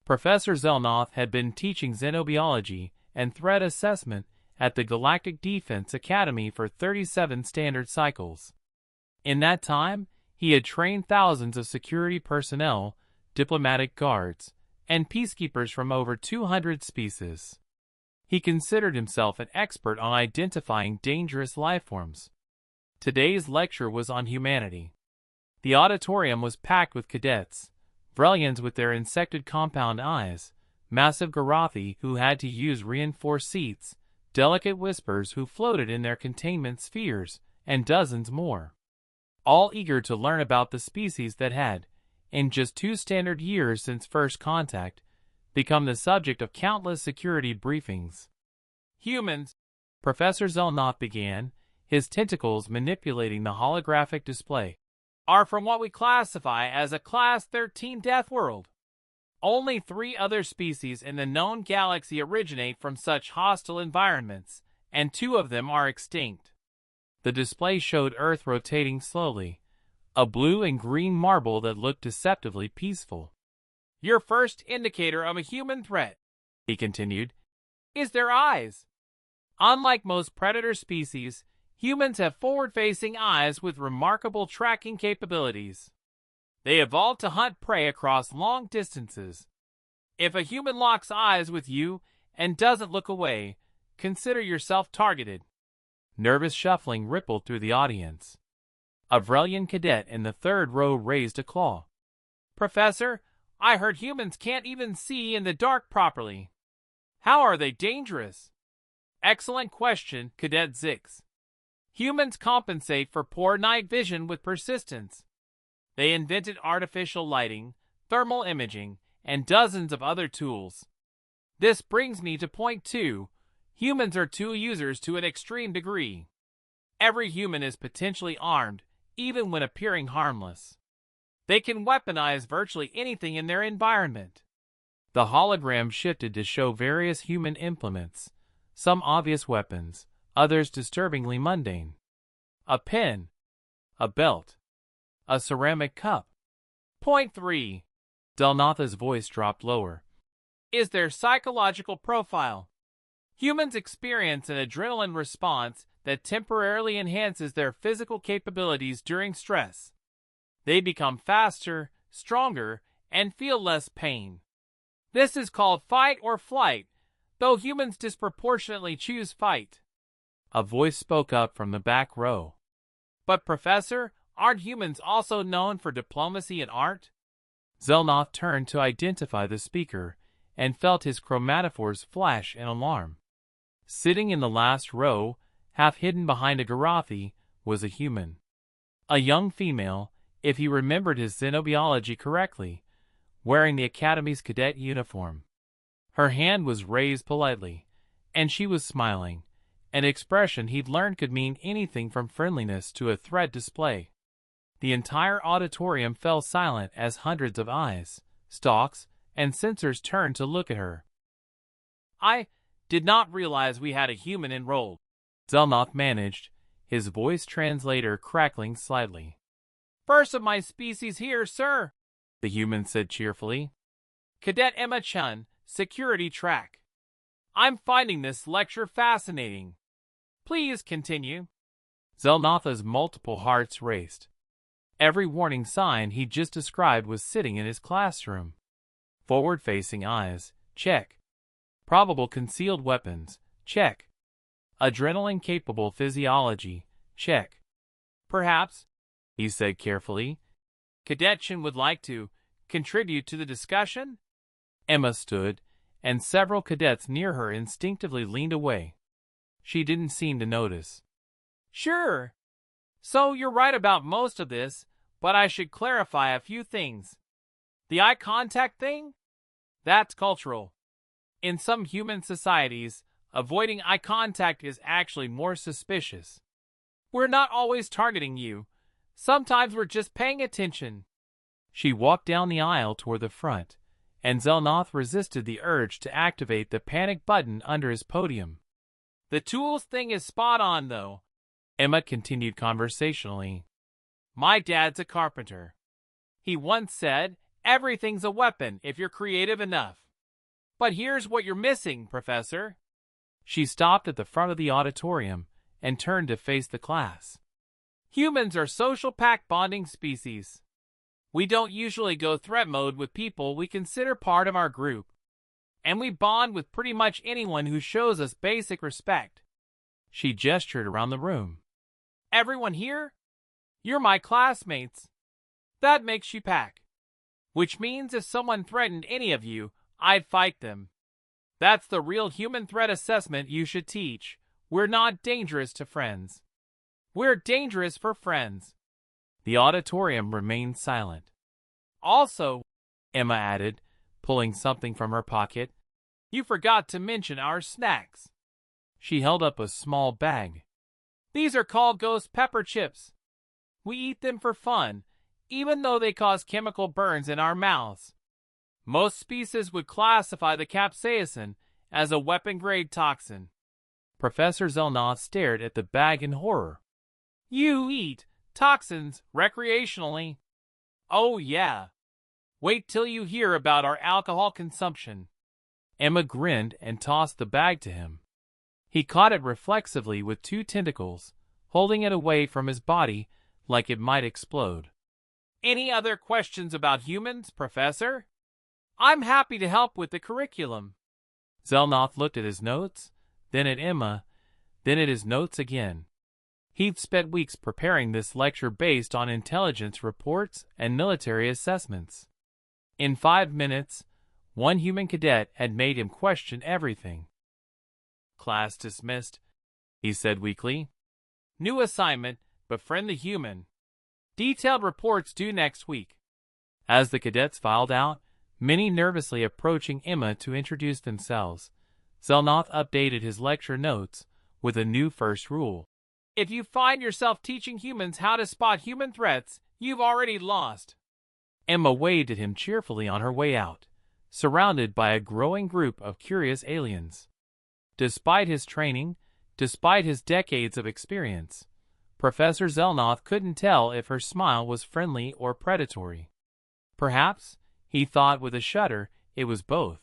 Professor Zelnoth had been teaching xenobiology and threat assessment at the Galactic Defense Academy for 37 standard cycles. In that time, he had trained thousands of security personnel, diplomatic guards, and peacekeepers from over 200 species. He considered himself an expert on identifying dangerous lifeforms. Today's lecture was on humanity. The auditorium was packed with cadets, Vrelians with their insected compound eyes, massive Garathi who had to use reinforced seats, delicate whispers who floated in their containment spheres, and dozens more. All eager to learn about the species that had, in just 2 standard years since first contact, become the subject of countless security briefings. Humans, Professor Zelnoth began, his tentacles manipulating the holographic display, are from what we classify as a Class 13 death world. Only 3 other species in the known galaxy originate from such hostile environments, and 2 of them are extinct. The display showed Earth rotating slowly, a blue and green marble that looked deceptively peaceful. Your first indicator of a human threat, he continued, is their eyes. Unlike most predator species, humans have forward-facing eyes with remarkable tracking capabilities. They evolved to hunt prey across long distances. If a human locks eyes with you and doesn't look away, consider yourself targeted. Nervous shuffling rippled through the audience. A Vrelian cadet in the 3rd row raised a claw. Professor, I heard humans can't even see in the dark properly. How are they dangerous? Excellent question, Cadet Zix. Humans compensate for poor night vision with persistence. They invented artificial lighting, thermal imaging, and dozens of other tools. This brings me to point 2. Humans are tool users to an extreme degree. Every human is potentially armed, even when appearing harmless. They can weaponize virtually anything in their environment. The hologram shifted to show various human implements, some obvious weapons, others disturbingly mundane. A pen, a belt, a ceramic cup. Point 3. Zelnotha's voice dropped lower. Is their psychological profile. Humans experience an adrenaline response that temporarily enhances their physical capabilities during stress. They become faster, stronger, and feel less pain. This is called fight or flight, though humans disproportionately choose fight. A voice spoke up from the back row. But Professor, aren't humans also known for diplomacy and art? Zelnoth turned to identify the speaker and felt his chromatophores flash in alarm. Sitting in the last row, half hidden behind a Garathi, was a human. A young female, if he remembered his xenobiology correctly, wearing the Academy's cadet uniform. Her hand was raised politely, and she was smiling, an expression he'd learned could mean anything from friendliness to a threat display. The entire auditorium fell silent as hundreds of eyes, stalks, and sensors turned to look at her. I did not realize we had a human enrolled, Zelnoth managed, his voice translator crackling slightly. First of my species here, sir, the human said cheerfully. Cadet Emma Chun, Security Track. I'm finding this lecture fascinating. Please continue. Zelnotha's multiple hearts raced. Every warning sign he just described was sitting in his classroom. Forward-facing eyes, check. Probable concealed weapons, check. Adrenaline-capable physiology, check. Perhaps, he said carefully, Cadet Chen would like to contribute to the discussion? Emma stood, and several cadets near her instinctively leaned away. She didn't seem to notice. Sure. So you're right about most of this, but I should clarify a few things. The eye contact thing? That's cultural. In some human societies, avoiding eye contact is actually more suspicious. We're not always targeting you. Sometimes we're just paying attention. She walked down the aisle toward the front, and Zelnoth resisted the urge to activate the panic button under his podium. The tools thing is spot on, though, Emma continued conversationally. My dad's a carpenter. He once said, Everything's a weapon if you're creative enough. But here's what you're missing, Professor. She stopped at the front of the auditorium and turned to face the class. Humans are social pack bonding species. We don't usually go threat mode with people we consider part of our group. And we bond with pretty much anyone who shows us basic respect. She gestured around the room. Everyone here? You're my classmates. That makes you pack. Which means if someone threatened any of you, I'd fight them. That's the real human threat assessment you should teach. We're not dangerous to friends. We're dangerous for friends. The auditorium remained silent. Also, Emma added, pulling something from her pocket, you forgot to mention our snacks. She held up a small bag. These are called ghost pepper chips. We eat them for fun, even though they cause chemical burns in our mouths. Most species would classify the capsaicin as a weapon-grade toxin. Professor Zelnoth stared at the bag in horror. You eat toxins recreationally? Oh yeah. Wait till you hear about our alcohol consumption. Emma grinned and tossed the bag to him. He caught it reflexively with two tentacles, holding it away from his body like it might explode. Any other questions about humans, Professor? I'm happy to help with the curriculum. Zelnoth looked at his notes, then at Emma, then at his notes again. He'd spent weeks preparing this lecture based on intelligence reports and military assessments. In 5 minutes, one human cadet had made him question everything. Class dismissed, he said weakly. New assignment, befriend the human. Detailed reports due next week. As the cadets filed out, many nervously approaching Emma to introduce themselves, Zelnoth updated his lecture notes with a new first rule. If you find yourself teaching humans how to spot human threats, you've already lost. Emma waved at him cheerfully on her way out, surrounded by a growing group of curious aliens. Despite his training, despite his decades of experience, Professor Zelnoth couldn't tell if her smile was friendly or predatory. Perhaps, he thought with a shudder, it was both.